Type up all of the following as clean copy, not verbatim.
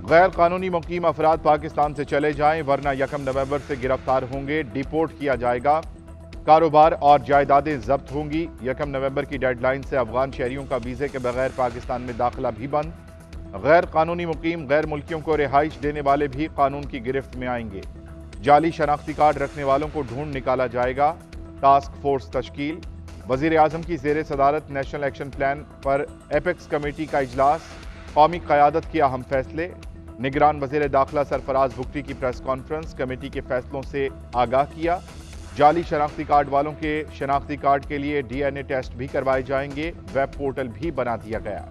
गैर कानूनी मुकीम अफराद पाकिस्तान से चले जाएं वरना 1 नवंबर से गिरफ्तार होंगे, डिपोर्ट किया जाएगा। कारोबार और जायदादें जब्त होंगी। 1 नवंबर की डेडलाइन से अफगान शहरियों का वीजे के बगैर पाकिस्तान में दाखिला भी बंद। गैर कानूनी मुकीम गैर मुल्कियों को रिहाइश देने वाले भी कानून की गिरफ्त में आएंगे। जाली शनाख्ती कार्ड रखने वालों को ढूंढ निकाला जाएगा। टास्क फोर्स तश्कील। वजीर आजम की जेर सदारत नेशनल एक्शन प्लान पर एपेक्स कमेटी का इजलास, कौमी क़यादत के अहम फैसले। निगरान वजीर दाखिला सरफराज भुगटी की प्रेस कॉन्फ्रेंस, कमेटी के फैसलों से आगाह किया। जाली शनाख्ती कार्ड वालों के शनाख्ती कार्ड के लिए DNA टेस्ट भी करवाए जाएंगे। वेब पोर्टल भी बना दिया गया।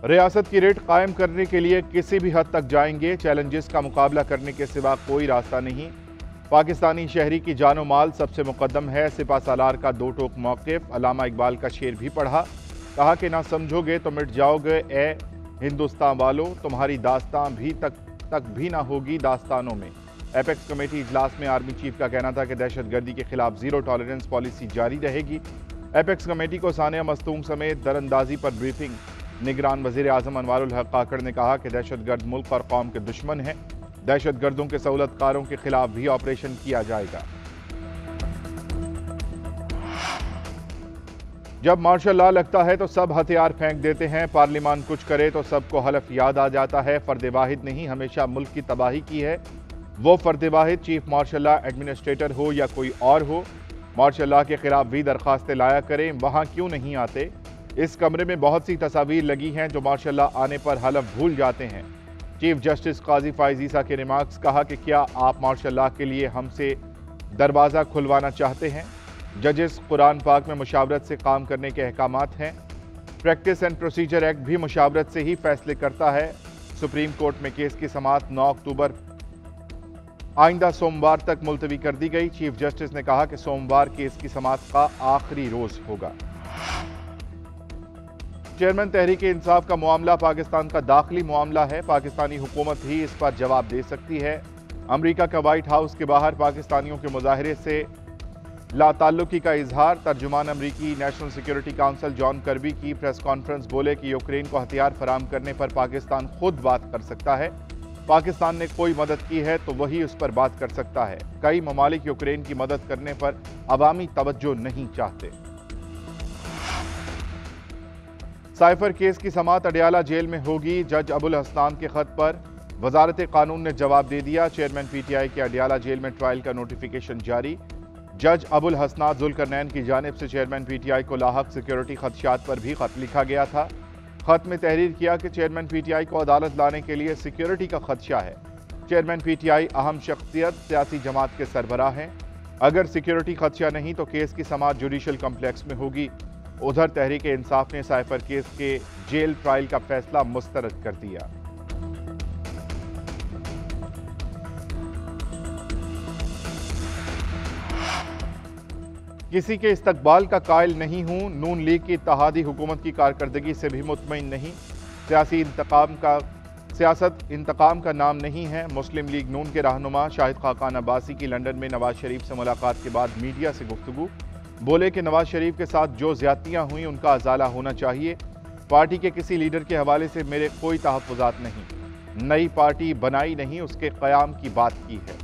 रियासत की रेट कायम करने के लिए किसी भी हद तक जाएंगे। चैलेंजेस का मुकाबला करने के सिवा कोई रास्ता नहीं। पाकिस्तानी शहरी की जानो माल सबसे मुकद्दम है। सिपा सालार का दो टोक मौक़िफ़। अल्लामा इकबाल का शेर भी पढ़ा, कहा कि ना समझोगे तो मिट जाओगे ए हिंदुस्तान वालों, तुम्हारी दास्तां भी तक भी ना होगी दास्तानों में। एपेक्स कमेटी इजलास में आर्मी चीफ का कहना था कि दहशतगर्दी के खिलाफ जीरो टॉलरेंस पॉलिसी जारी रहेगी। एपेक्स कमेटी को सानिया मस्तूम समेत दरअंदाजी पर ब्रीफिंग। निगरान वजीर आजम अनवारुल हक काकड़ ने कहा कि दहशतगर्द मुल्क और कौम के दुश्मन हैं। दहशतगर्दों के सहूलतकारों के खिलाफ भी ऑपरेशन किया जाएगा। जब मार्शल लॉ लगता है तो सब हथियार फेंक देते हैं। पार्लियामान कुछ करे तो सबको हलफ याद आ जाता है। फर्द वाहिद नहीं हमेशा मुल्क की तबाही की है। वो फर्द वाहिद चीफ मार्शल लॉ एडमिनिस्ट्रेटर हो या कोई और हो, मार्शल लॉ के खिलाफ भी दरखास्तें लाया करें। वहाँ क्यों नहीं आते? इस कमरे में बहुत सी तस्वीर लगी हैं जो मार्शल लॉ आने पर हलफ भूल जाते हैं। चीफ जस्टिस काजी फाइज ईसा के रिमार्क्स। कहा कि क्या आप मार्शल लॉ के लिए हमसे दरवाज़ा खुलवाना चाहते हैं? जजेस कुरान पाक में मुशावरत से काम करने के अहकामात हैं। प्रैक्टिस एंड प्रोसीजर एक्ट भी मुशावरत से ही फैसले करता है। सुप्रीम कोर्ट में केस की समाअत 9 अक्टूबर आइंदा सोमवार तक मुलतवी कर दी गई। चीफ जस्टिस ने कहा कि सोमवार केस की समाअत का आखिरी रोज होगा। चेयरमैन तहरीक इंसाफ का मामला पाकिस्तान का दाखिली मामला है। पाकिस्तानी हुकूमत ही इस पर जवाब दे सकती है। अमेरिका का व्हाइट हाउस के बाहर पाकिस्तानियों के मुजाहरे से लाताल्लुकी का इजहार। तर्जुमान अमरीकी national security council John Kirby की प्रेस कॉन्फ्रेंस। बोले कि यूक्रेन को हथियार फराम करने पर पाकिस्तान खुद बात कर सकता है। पाकिस्तान ने कोई मदद की है तो वही उस पर बात कर सकता है। कई ममालिक यूक्रेन की मदद करने पर अवामी तवज्जो नहीं चाहते। साइफर केस की समाअत अडयाला जेल में होगी। जज अबुल हसनान के खत पर वजारत कानून ने जवाब दे दिया। चेयरमैन PTI के अडयाला जेल में ट्रायल का नोटिफिकेशन जारी। जज अबुल हसनान जुल्करनैन की जानिब से चेयरमैन PTI को लाहक सिक्योरिटी खदशात पर भी खत लिखा गया था। खत में तहरीर किया कि चेयरमैन PTI को अदालत लाने के लिए सिक्योरिटी का खदशा है। चेयरमैन PTI अहम शख्सियत सियासी जमात के सरबराह हैं। अगर सिक्योरिटी खदशा नहीं तो केस की समाअत जुडिशल कम्प्लेक्स में होगी। उधर तहरीक इंसाफ ने साइफर केस के जेल ट्रायल का फैसला मुस्तरद कर दिया। किसी के इस्तकबाल का कायल नहीं हूं। नून लीग की इत्तेहादी हुकूमत की कारकर्दगी से भी मुतमईन नहीं। सियासत इंतकाम का नाम नहीं है। मुस्लिम लीग नून के रहनुमा शाहिद खाकान अब्बासी की लंदन में नवाज शरीफ से मुलाकात के बाद मीडिया से गुफ्तगू। बोले कि नवाज शरीफ के साथ जो ज्यादतियां हुई उनका अजाला होना चाहिए। पार्टी के किसी लीडर के हवाले से मेरे कोई तहफ़्फ़ुज़ात नहीं। नई पार्टी बनाई नहीं, उसके क़याम की बात की है।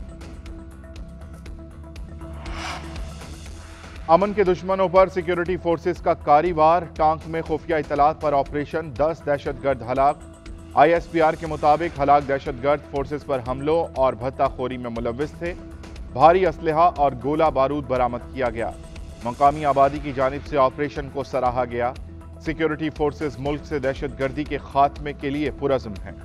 अमन के दुश्मनों पर सिक्योरिटी फोर्सेस का कारी-वार। टांक में खुफिया इतलात पर ऑपरेशन। 10 दहशतगर्द हलाक। ISPR के मुताबिक हलाक दहशतगर्द फोर्सेस पर हमलों और भत्ताखोरी में मुलव्विस थे। भारी असलहा और गोला बारूद बरामद किया गया। मकामी आबादी की जानिब से ऑपरेशन को सराहा गया। सिक्योरिटी फोर्सेस मुल्क से दहशतगर्दी के खात्मे के लिए पुरज़्म हैं।